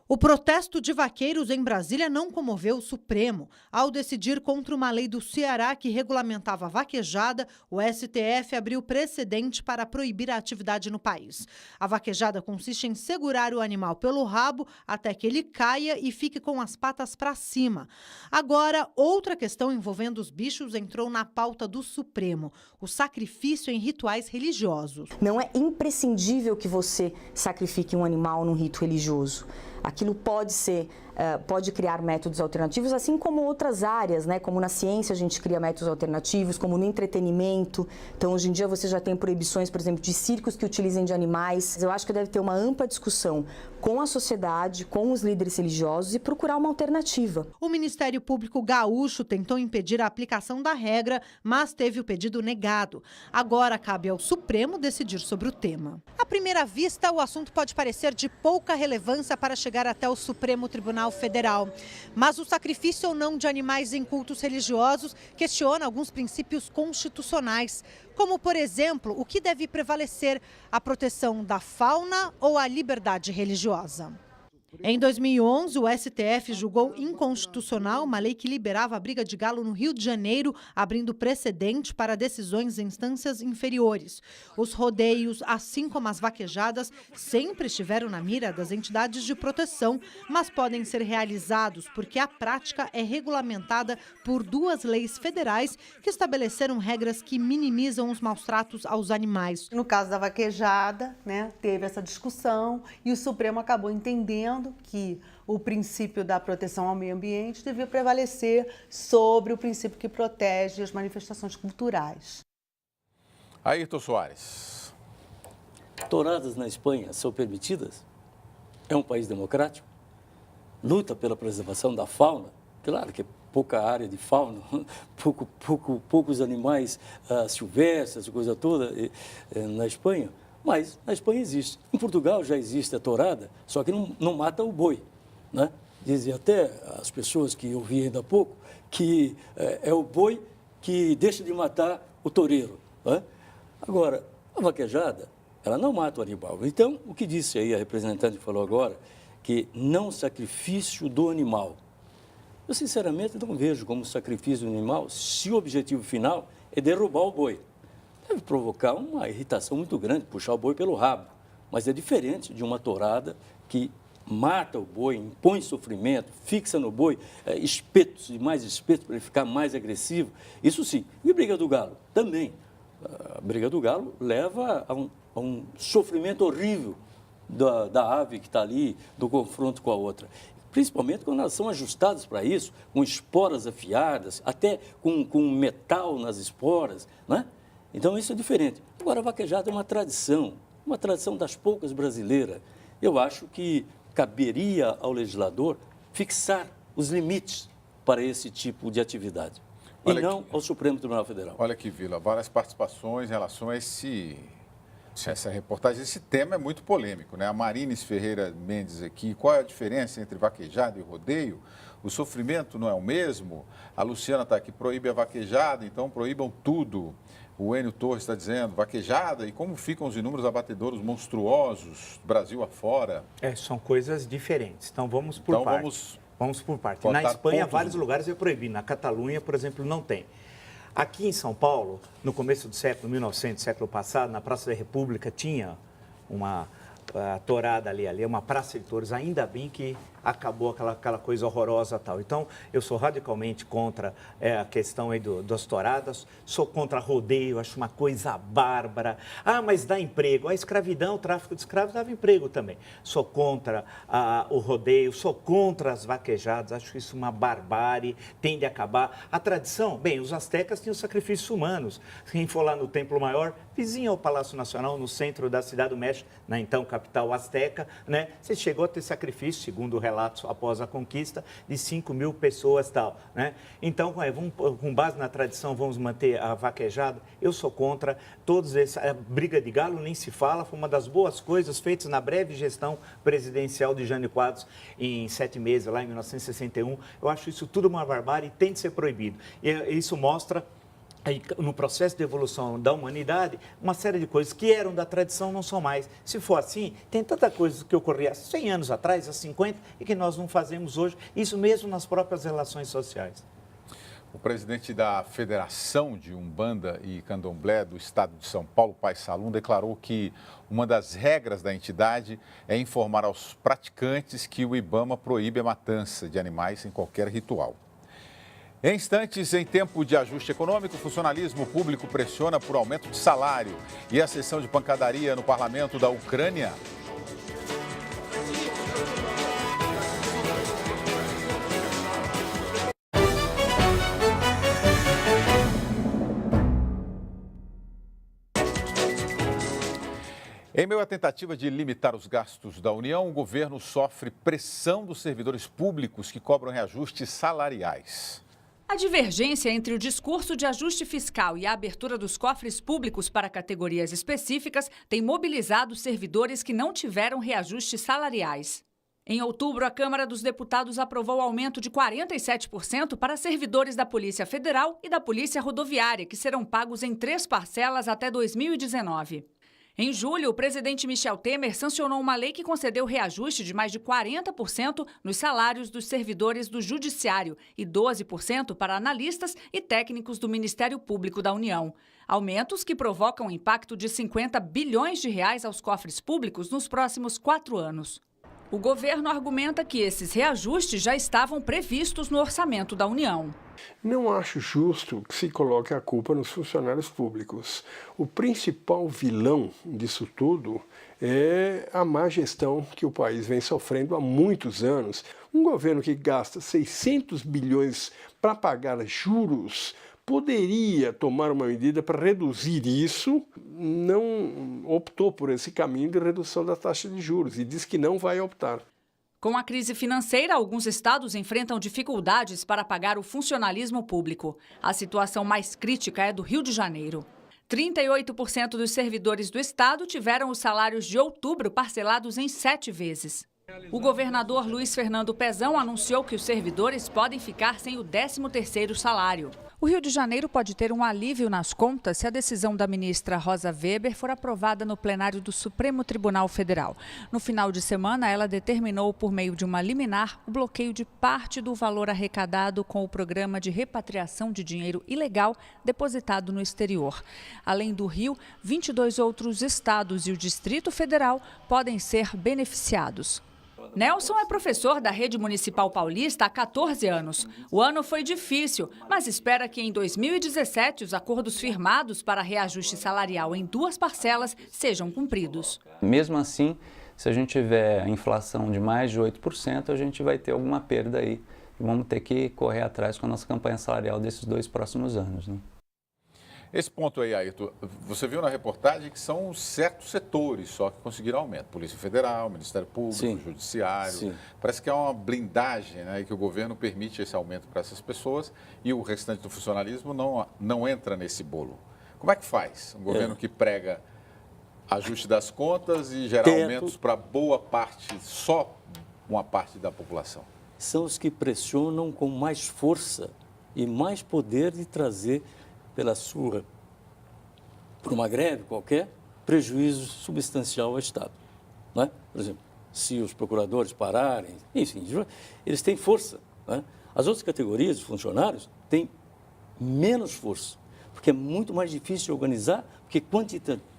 O protesto de vaqueiros em Brasília não comoveu o Supremo. Ao decidir contra uma lei do Ceará que regulamentava a vaquejada, o STF abriu precedente para proibir a atividade no país. A vaquejada consiste em segurar o animal pelo rabo até que ele caia e fique com as patas para cima. Agora, outra questão envolvendo os bichos entrou na pauta do Supremo: o sacrifício em rituais religiosos. Não é imprescindível que você sacrifique um animal num rito religioso. Aquilo pode criar métodos alternativos, assim como outras áreas, né? Como na ciência a gente cria métodos alternativos, como no entretenimento. Então, hoje em dia você já tem proibições, por exemplo, de circos que utilizem de animais. Eu acho que deve ter uma ampla discussão com a sociedade, com os líderes religiosos e procurar uma alternativa. O Ministério Público Gaúcho tentou impedir a aplicação da regra, mas teve o pedido negado. Agora cabe ao Supremo decidir sobre o tema. À primeira vista, o assunto pode parecer de pouca relevância para chegar até o Supremo Tribunal Federal. Mas o sacrifício ou não de animais em cultos religiosos questiona alguns princípios constitucionais, como, por exemplo, o que deve prevalecer, a proteção da fauna ou a liberdade religiosa. Em 2011, o STF julgou inconstitucional uma lei que liberava a briga de galo no Rio de Janeiro, abrindo precedente para decisões em instâncias inferiores. Os rodeios, assim como as vaquejadas, sempre estiveram na mira das entidades de proteção, mas podem ser realizados porque a prática é regulamentada por 2 leis federais que estabeleceram regras que minimizam os maus-tratos aos animais. No caso da vaquejada, teve essa discussão e o Supremo acabou entendendo que o princípio da proteção ao meio ambiente devia prevalecer sobre o princípio que protege as manifestações culturais. Ayrton Soares. Touradas na Espanha são permitidas? É um país democrático? Luta pela preservação da fauna? Claro que é pouca área de fauna, poucos animais silvestres, coisa toda na Espanha. Mas na Espanha existe. Em Portugal já existe a tourada, só que não mata o boi, né? Dizem até as pessoas que eu vi ainda há pouco que é o boi que deixa de matar o toureiro, né? Agora, a vaquejada, ela não mata o animal. Então, o que disse aí a representante que falou agora, que não sacrifício do animal. Eu, sinceramente, não vejo como sacrifício do animal se o objetivo final é derrubar o boi. Deve provocar uma irritação muito grande, puxar o boi pelo rabo. Mas é diferente de uma tourada que mata o boi, impõe sofrimento, fixa no boi espetos e mais espetos para ele ficar mais agressivo. Isso sim. E a briga do galo? Também. A briga do galo leva a um sofrimento horrível da ave que está ali, do confronto com a outra. Principalmente quando elas são ajustadas para isso, com esporas afiadas, até com metal nas esporas, né? Então isso é diferente. Agora a vaquejada é uma tradição das poucas brasileiras. Eu acho que caberia ao legislador fixar os limites para esse tipo de atividade. Olha e não aqui, ao Supremo Tribunal Federal. Olha aqui, Vila, várias participações em relação a essa reportagem. Esse tema é muito polêmico, né? A Marines Ferreira Mendes aqui, qual é a diferença entre vaquejada e rodeio? O sofrimento não é o mesmo? A Luciana está aqui, proíbe a vaquejada, então proíbam tudo. O Enio Torres está dizendo, vaquejada, e como ficam os inúmeros abatedouros monstruosos, Brasil afora? São coisas diferentes, então vamos por parte. Vamos por parte. Na Espanha, vários lugares é proibido, na Catalunha, por exemplo, não tem. Aqui em São Paulo, no começo do século 1900, século passado, na Praça da República, tinha uma tourada ali, uma praça de touros, ainda bem que acabou aquela coisa horrorosa tal. Então, eu sou radicalmente contra a questão aí das touradas, sou contra rodeio, acho uma coisa bárbara. Ah, mas dá emprego. A escravidão, o tráfico de escravos dava emprego também. Sou contra o rodeio, sou contra as vaquejadas, acho isso uma barbárie, tem de acabar. A tradição, bem, os astecas tinham sacrifícios humanos. Quem for lá no Templo Maior, vizinho ao Palácio Nacional, no centro da Cidade do México, na então capital asteca, né? Você chegou a ter sacrifício, segundo relatos após a conquista, de 5.000 pessoas tal, né? Então, com base na tradição, vamos manter a vaquejada. Eu sou contra todos esses. A briga de galo nem se fala, foi uma das boas coisas feitas na breve gestão presidencial de Jânio Quadros em 7 meses, lá em 1961. Eu acho isso tudo uma barbárie e tem de ser proibido. E isso mostra no processo de evolução da humanidade, uma série de coisas que eram da tradição não são mais. Se for assim, tem tanta coisa que ocorria há 100 anos atrás, há 50, e que nós não fazemos hoje, isso mesmo nas próprias relações sociais. O presidente da Federação de Umbanda e Candomblé do Estado de São Paulo, Pai Salum, declarou que uma das regras da entidade é informar aos praticantes que o IBAMA proíbe a matança de animais em qualquer ritual. Em instantes, em tempo de ajuste econômico, o funcionalismo público pressiona por aumento de salário. E a sessão de pancadaria no parlamento da Ucrânia? Em meio à tentativa de limitar os gastos da União, o governo sofre pressão dos servidores públicos que cobram reajustes salariais. A divergência entre o discurso de ajuste fiscal e a abertura dos cofres públicos para categorias específicas tem mobilizado servidores que não tiveram reajustes salariais. Em outubro, a Câmara dos Deputados aprovou o aumento de 47% para servidores da Polícia Federal e da Polícia Rodoviária, que serão pagos em 3 parcelas até 2019. Em julho, o presidente Michel Temer sancionou uma lei que concedeu reajuste de mais de 40% nos salários dos servidores do Judiciário e 12% para analistas e técnicos do Ministério Público da União. Aumentos que provocam um impacto de 50 bilhões de reais aos cofres públicos nos próximos 4 anos. O governo argumenta que esses reajustes já estavam previstos no orçamento da União. Não acho justo que se coloque a culpa nos funcionários públicos. O principal vilão disso tudo é a má gestão que o país vem sofrendo há muitos anos. Um governo que gasta 600 bilhões para pagar juros poderia tomar uma medida para reduzir isso, não optou por esse caminho de redução da taxa de juros e diz que não vai optar. Com a crise financeira, alguns estados enfrentam dificuldades para pagar o funcionalismo público. A situação mais crítica é do Rio de Janeiro. 38% dos servidores do estado tiveram os salários de outubro parcelados em 7 vezes. O governador Luiz Fernando Pezão anunciou que os servidores podem ficar sem o 13º salário. O Rio de Janeiro pode ter um alívio nas contas se a decisão da ministra Rosa Weber for aprovada no plenário do Supremo Tribunal Federal. No final de semana, ela determinou, por meio de uma liminar, o bloqueio de parte do valor arrecadado com o programa de repatriação de dinheiro ilegal depositado no exterior. Além do Rio, 22 outros estados e o Distrito Federal podem ser beneficiados. Nelson é professor da Rede Municipal Paulista há 14 anos. O ano foi difícil, mas espera que em 2017 os acordos firmados para reajuste salarial em 2 parcelas sejam cumpridos. Mesmo assim, se a gente tiver a inflação de mais de 8%, a gente vai ter alguma perda aí. E vamos ter que correr atrás com a nossa campanha salarial desses 2 próximos anos, né? Esse ponto aí, Ayrton, você viu na reportagem que são certos setores só que conseguiram aumento. Polícia Federal, Ministério Público, sim, Judiciário. Sim. Parece que é uma blindagem, né, que o governo permite esse aumento para essas pessoas e o restante do funcionalismo não entra nesse bolo. Como é que faz? Um governo que prega ajuste das contas e gerar aumentos para boa parte, só uma parte da população. São os que pressionam com mais força e mais poder de trazer por uma greve qualquer, prejuízo substancial ao Estado. Não é? Por exemplo, se os procuradores pararem, enfim, eles têm força. Não é? As outras categorias de funcionários têm menos força, porque é muito mais difícil de organizar, porque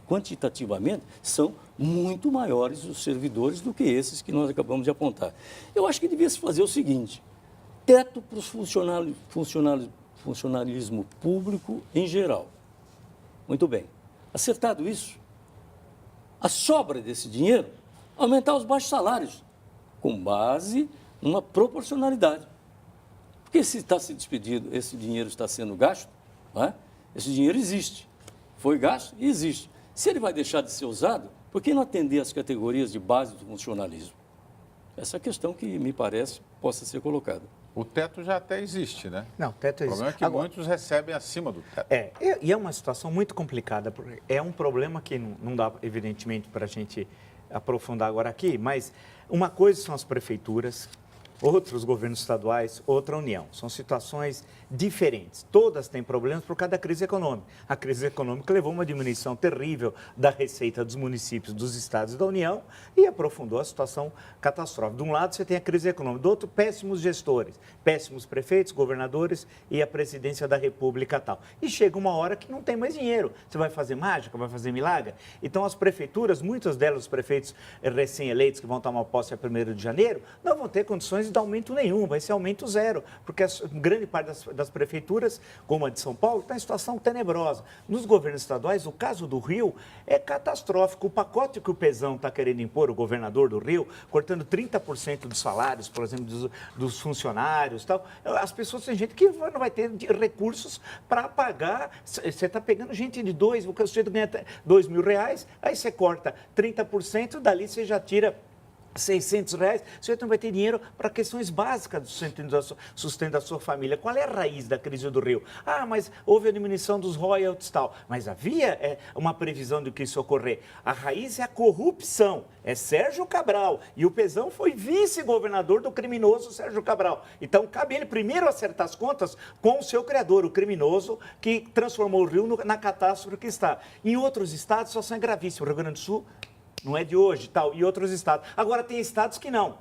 quantitativamente são muito maiores os servidores do que esses que nós acabamos de apontar. Eu acho que devia se fazer o seguinte: teto para os funcionalismo público em geral. Muito bem. Acertado isso, a sobra desse dinheiro, aumentar os baixos salários, com base numa proporcionalidade. Porque se está se despedido, esse dinheiro está sendo gasto, não é? Esse dinheiro existe. Foi gasto e existe. Se ele vai deixar de ser usado, por que não atender as categorias de base do funcionalismo? Essa é a questão que me parece possa ser colocada. O teto já até existe, né? Não, o teto existe. O problema é que muitos recebem acima do teto. E é uma situação muito complicada, porque é um problema que não dá, evidentemente, para a gente aprofundar agora aqui, mas uma coisa são as prefeituras, outros governos estaduais, outra União. São situações diferentes. Todas têm problemas por causa da crise econômica. A crise econômica levou a uma diminuição terrível da receita dos municípios, dos estados e da União e aprofundou a situação catastrófica. De um lado, você tem a crise econômica, do outro, péssimos gestores, péssimos prefeitos, governadores e a presidência da República tal. E chega uma hora que não tem mais dinheiro. Você vai fazer mágica, vai fazer milagre? Então, as prefeituras, muitas delas, os prefeitos recém-eleitos que vão tomar posse a 1º de janeiro, não vão ter condições de aumento nenhum, vai ser aumento zero, porque a grande parte das prefeituras, como a de São Paulo, está em situação tenebrosa. Nos governos estaduais, o caso do Rio é catastrófico. O pacote que o Pezão está querendo impor, o governador do Rio, cortando 30% dos salários, por exemplo, dos funcionários, tal, as pessoas, tem gente que não vai ter recursos para pagar. Você está pegando gente de o sujeito ganha R$2.000, aí você corta 30%, dali você já tira R$600, você não vai ter dinheiro para questões básicas do sustento da sua família. Qual é a raiz da crise do Rio? Ah, mas houve a diminuição dos royalties e tal. Mas havia uma previsão de que isso ocorrer. A raiz é a corrupção. É Sérgio Cabral. E o Pezão foi vice-governador do criminoso Sérgio Cabral. Então, cabe ele primeiro acertar as contas com o seu criador, o criminoso, que transformou o Rio na catástrofe que está. Em outros estados, a situação é gravíssima. O Rio Grande do Sul não é de hoje, tal, e outros estados. Agora, tem estados que não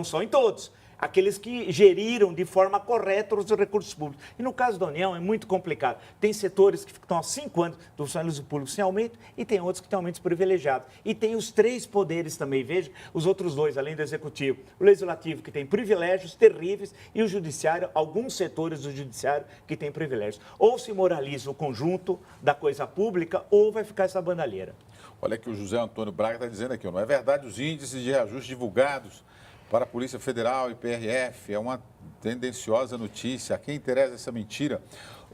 são em todos. Aqueles que geriram de forma correta os recursos públicos. E no caso da União é muito complicado. Tem setores que estão há 5 anos do funcionalismo público sem aumento e tem outros que têm aumentos privilegiados. E tem os 3 poderes também, veja, os outros 2, além do Executivo. O Legislativo, que tem privilégios terríveis, e o Judiciário, alguns setores do Judiciário que têm privilégios. Ou se moraliza o conjunto da coisa pública, ou vai ficar essa bandalheira. Olha que o José Antônio Braga está dizendo aqui, não é verdade os índices de reajuste divulgados para a Polícia Federal e PRF, é uma tendenciosa notícia, a quem interessa essa mentira?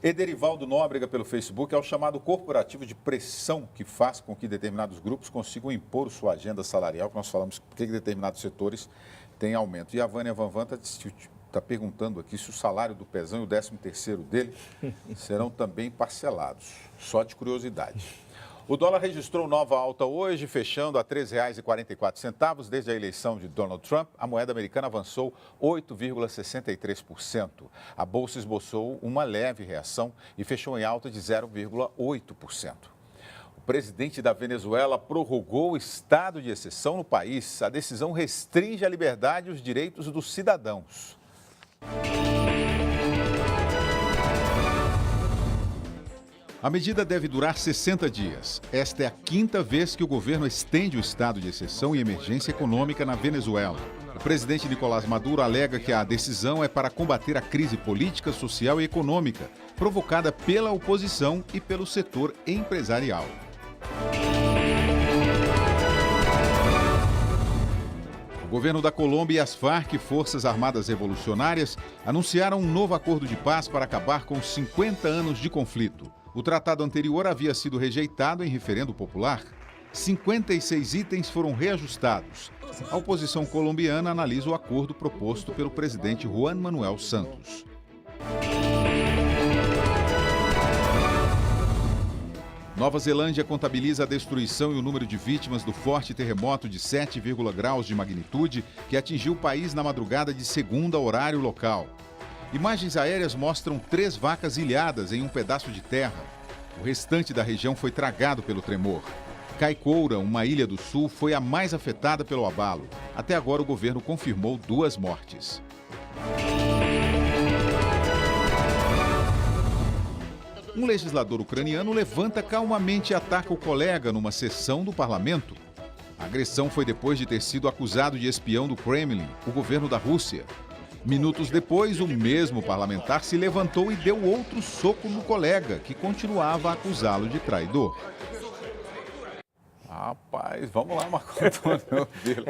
Ederivaldo Nóbrega pelo Facebook é o chamado corporativo de pressão que faz com que determinados grupos consigam impor sua agenda salarial, que nós falamos porque determinados setores têm aumento. E a Vânia Vanvan está perguntando aqui se o salário do Pezão e o 13º dele serão também parcelados, só de curiosidade. O dólar registrou nova alta hoje, fechando a R$ 3,44. Desde a eleição de Donald Trump, a moeda americana avançou 8,63%. A bolsa esboçou uma leve reação e fechou em alta de 0,8%. O presidente da Venezuela prorrogou o estado de exceção no país. A decisão restringe a liberdade e os direitos dos cidadãos. A medida deve durar 60 dias. Esta é a quinta vez que o governo estende o estado de exceção e emergência econômica na Venezuela. O presidente Nicolás Maduro alega que a decisão é para combater a crise política, social e econômica provocada pela oposição e pelo setor empresarial. O governo da Colômbia e as Farc, Forças Armadas Revolucionárias, anunciaram um novo acordo de paz para acabar com 50 anos de conflito. O tratado anterior havia sido rejeitado em referendo popular. 56 itens foram reajustados. A oposição colombiana analisa o acordo proposto pelo presidente Juan Manuel Santos. Nova Zelândia contabiliza a destruição e o número de vítimas do forte terremoto de 7, graus de magnitude que atingiu o país na madrugada de segunda, horário local. Imagens aéreas mostram 3 vacas ilhadas em um pedaço de terra. O restante da região foi tragado pelo tremor. Kaikoura, uma ilha do sul, foi a mais afetada pelo abalo. Até agora, o governo confirmou 2 mortes. Um legislador ucraniano levanta calmamente e ataca o colega numa sessão do parlamento. A agressão foi depois de ter sido acusado de espião do Kremlin, o governo da Rússia. Minutos depois, o mesmo parlamentar se levantou e deu outro soco no colega, que continuava a acusá-lo de traidor. Rapaz, vamos lá, Marco Antônio Vila.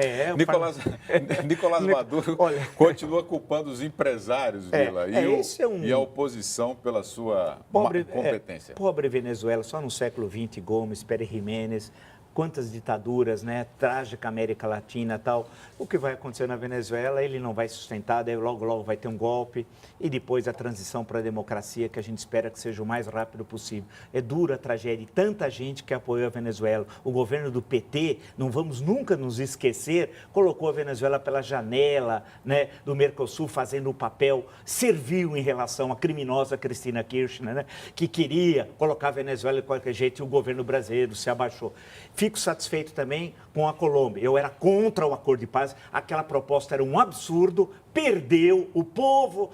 Nicolás Maduro continua culpando os empresários, Vila, e a oposição pela sua competência. Pobre Venezuela, só no século XX, Gomes, Pérez Jiménez, quantas ditaduras, né? Trágica América Latina e tal. O que vai acontecer na Venezuela, ele não vai sustentar, daí logo vai ter um golpe e depois a transição para a democracia, que a gente espera que seja o mais rápido possível. É dura a tragédia, tanta gente que apoiou a Venezuela. O governo do PT, não vamos nunca nos esquecer, colocou a Venezuela pela janela, né, do Mercosul, fazendo o papel servil em relação à criminosa Cristina Kirchner, né, que queria colocar a Venezuela de qualquer jeito e o governo brasileiro se abaixou. Fico satisfeito também com a Colômbia. Eu era contra o acordo de paz, aquela proposta era um absurdo, perdeu, o povo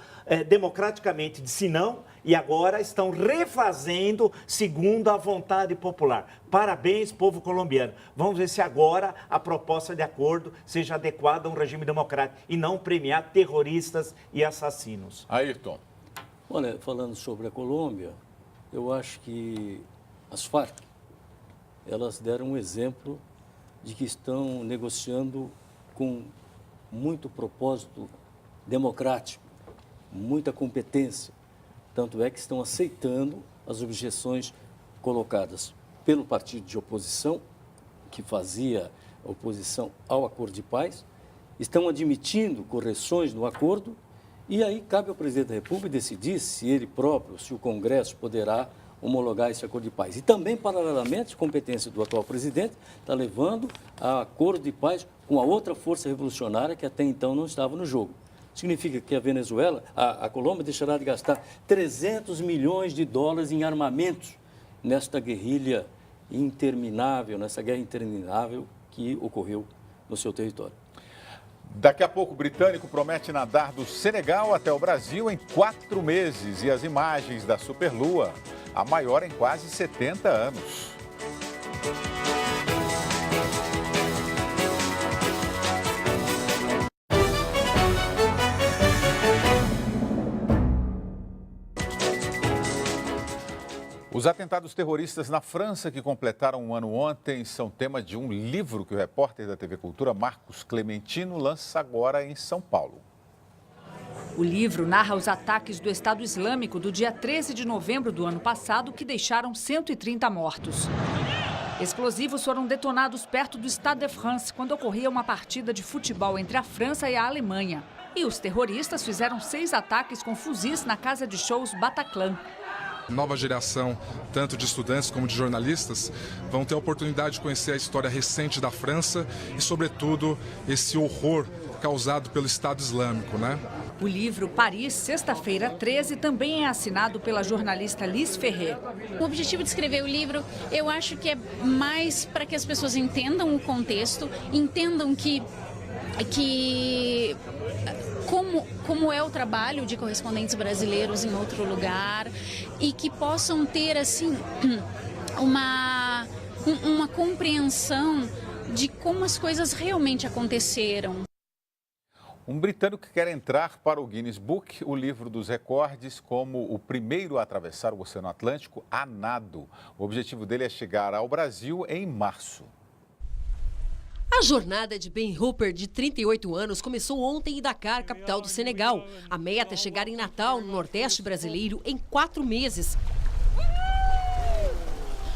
democraticamente disse não e agora estão refazendo segundo a vontade popular. Parabéns, povo colombiano. Vamos ver se agora a proposta de acordo seja adequada a um regime democrático e não premiar terroristas e assassinos. Ayrton. Olha, falando sobre a Colômbia, eu acho que as Farc, elas deram um exemplo de que estão negociando com muito propósito democrático, muita competência. Tanto é que estão aceitando as objeções colocadas pelo partido de oposição, que fazia oposição ao acordo de paz, estão admitindo correções no acordo, e aí cabe ao presidente da República decidir se ele próprio, se o Congresso poderá homologar esse acordo de paz. E também, paralelamente, a competência do atual presidente está levando a acordo de paz com a outra força revolucionária que até então não estava no jogo. Significa que a Venezuela, a Colômbia deixará de gastar 300 milhões de dólares em armamentos nesta guerrilha interminável, nessa guerra interminável que ocorreu no seu território. Daqui a pouco, o britânico promete nadar do Senegal até o Brasil em 4 meses. E as imagens da Superlua, a maior em quase 70 anos. Os atentados terroristas na França, que completaram um ano ontem, são tema de um livro que o repórter da TV Cultura, Marcos Clementino, lança agora em São Paulo. O livro narra os ataques do Estado Islâmico do dia 13 de novembro do ano passado, que deixaram 130 mortos. Explosivos foram detonados perto do Stade de France, quando ocorria uma partida de futebol entre a França e a Alemanha. E os terroristas fizeram 6 ataques com fuzis na casa de shows Bataclan. Nova geração, tanto de estudantes como de jornalistas, vão ter a oportunidade de conhecer a história recente da França e, sobretudo, esse horror causado pelo Estado Islâmico, né? O livro Paris, Sexta-feira 13, também é assinado pela jornalista Liz Ferrer. O objetivo de escrever o livro, eu acho que é mais para que as pessoas entendam o contexto, entendam como é o trabalho de correspondentes brasileiros em outro lugar e que possam ter assim uma compreensão de como as coisas realmente aconteceram. Um britânico que quer entrar para o Guinness Book, o livro dos recordes, como o primeiro a atravessar o Oceano Atlântico a nado. O objetivo dele é chegar ao Brasil em março. A jornada de Ben Hooper, de 38 anos, começou ontem em Dakar, capital do Senegal. A meta é chegar em Natal, no Nordeste brasileiro, em 4 meses.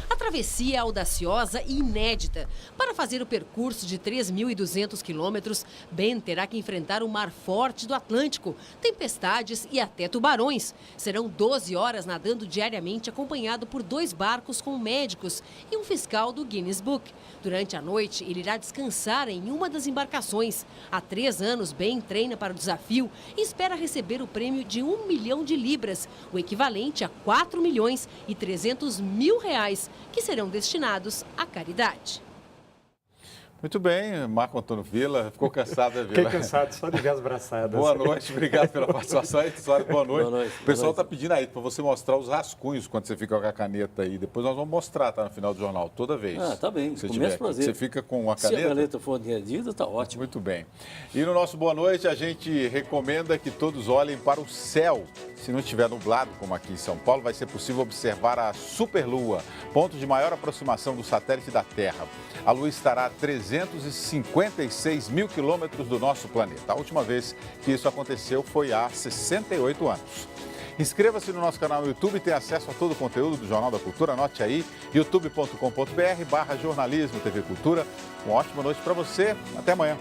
A travessia é audaciosa e inédita. Para fazer o percurso de 3.200 quilômetros, Ben terá que enfrentar o mar forte do Atlântico, tempestades e até tubarões. Serão 12 horas nadando diariamente, acompanhado por 2 barcos com médicos e um fiscal do Guinness Book. Durante a noite, ele irá descansar em uma das embarcações. Há 3 anos, Ben treina para o desafio e espera receber o prêmio de 1 milhão de libras, o equivalente a 4.300.000 reais, que serão destinados à caridade. Muito bem, Marco Antônio Villa, ficou cansado, né, Villa? Fiquei cansado só de ver as braçadas. Boa noite, obrigado pela participação aí, boa noite. Boa noite. O pessoal está pedindo aí para você mostrar os rascunhos quando você fica com a caneta aí. Depois nós vamos mostrar, tá, no final do jornal, toda vez. Ah, tá bem, se começa prazer. Você fica com a caneta? Se a caneta for enredida, tá ótimo. Muito bem. E no nosso Boa Noite, a gente recomenda que todos olhem para o céu. Se não estiver nublado, como aqui em São Paulo, vai ser possível observar a superlua, ponto de maior aproximação do satélite da Terra. A Lua estará a 356 mil quilômetros do nosso planeta. A última vez que isso aconteceu foi há 68 anos. Inscreva-se no nosso canal no YouTube e tenha acesso a todo o conteúdo do Jornal da Cultura. Anote aí, youtube.com.br/jornalismo TV Cultura. Uma ótima noite para você. Até amanhã.